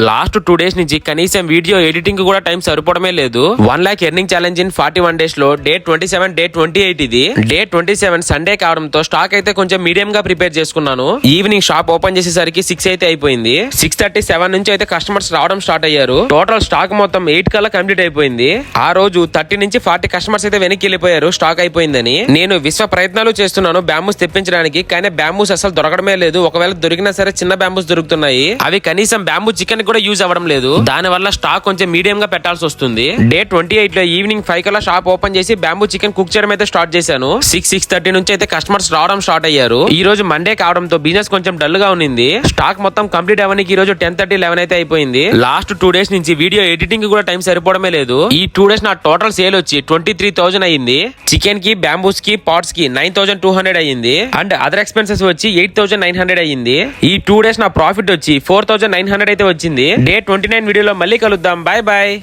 Last 2 days నుంచి కనీసం video editing కూడా టైం సరిపోవడమే లేదు. 1 lakh earning challenge in 41 days లో డే 27 డే 28 ఇది. డే 27 సండే కావడంతో స్టాక్ అయితే కొంచెం మీడియం గా ప్రిపేర్ చేసుకున్నాను. ఈవినింగ్ షాప్ ఓపెన్ చేసేసరికి 6 అయితే అయిపోయింది. 6:37 నుంచి అయితే కస్టమర్స్ రావడం స్టార్ట్ అయ్యారు. టోటల్ స్టాక్ మొత్తం 8 కల్లా కంప్లీట్ అయిపోయింది. ఆ రోజు 30 నుంచి 40 కస్టమర్స్ అయితే వెనక్కి వెళ్ళిపోయారు స్టాక్ అయిపోయిందని. నేను విశ్వ ప్రయత్నాలు చేస్తున్నాను బ్యాంబూస్ తెప్పించడానికి, కానీ బ్యాంబూస్ అసలు దొరకడమే లేదు. ఒకవేళ దొరికినా సరే చిన్న బ్యాంబూస్ దొరుకుతున్నాయి. అవి కనీసం బ్యాంబూ చికెన్ కూడా యూజ్ అవ్వడం లేదు. దాని వల్ల స్టాక్ కొంచెం మీడియం గా పెట్టాల్సి వస్తుంది. డే 28 లో ఈవినింగ్ 5 కల్లా షాప్ ఓపెన్ చేసి బ్యాంబూ చికెన్ కుక్ చేయడం అయితే స్టార్ట్ చేశాను. 6:30 నుంచి అయితే కస్టమర్స్ రావడం స్టార్ట్ అయ్యారు. ఈ రోజు మండే కావడంతో బిజినెస్ కొంచెం డల్ గా ఉంది. స్టాక్ మొత్తం కంప్లీట్ అవ్వడానికి ఈ రోజు 10:30 11 అయితే అయిపోయింది. లాస్ట్ 2 డేస్ నుంచి వీడియో ఎడిటింగ్ కూడా టైం సరిపోవడమే లేదు. ఈ 2 డేస్ నా టోటల్ సేల్ వచ్చి 23,000 అయ్యింది. చికెన్ కి, బ్యాంబూస్ కి, పాట్స్ కి 9,200 అయ్యింది. అండ్ అదర్ ఎక్స్పెన్సెస్ వచ్చి 8,900 అయ్యింది. ఈ 2 డేస్ నా ప్రాఫిట్ వచ్చి 4,900 అయితే వచ్చింది. డే 29 వీడియోలో మళ్ళీ కలుద్దాం. Bye bye.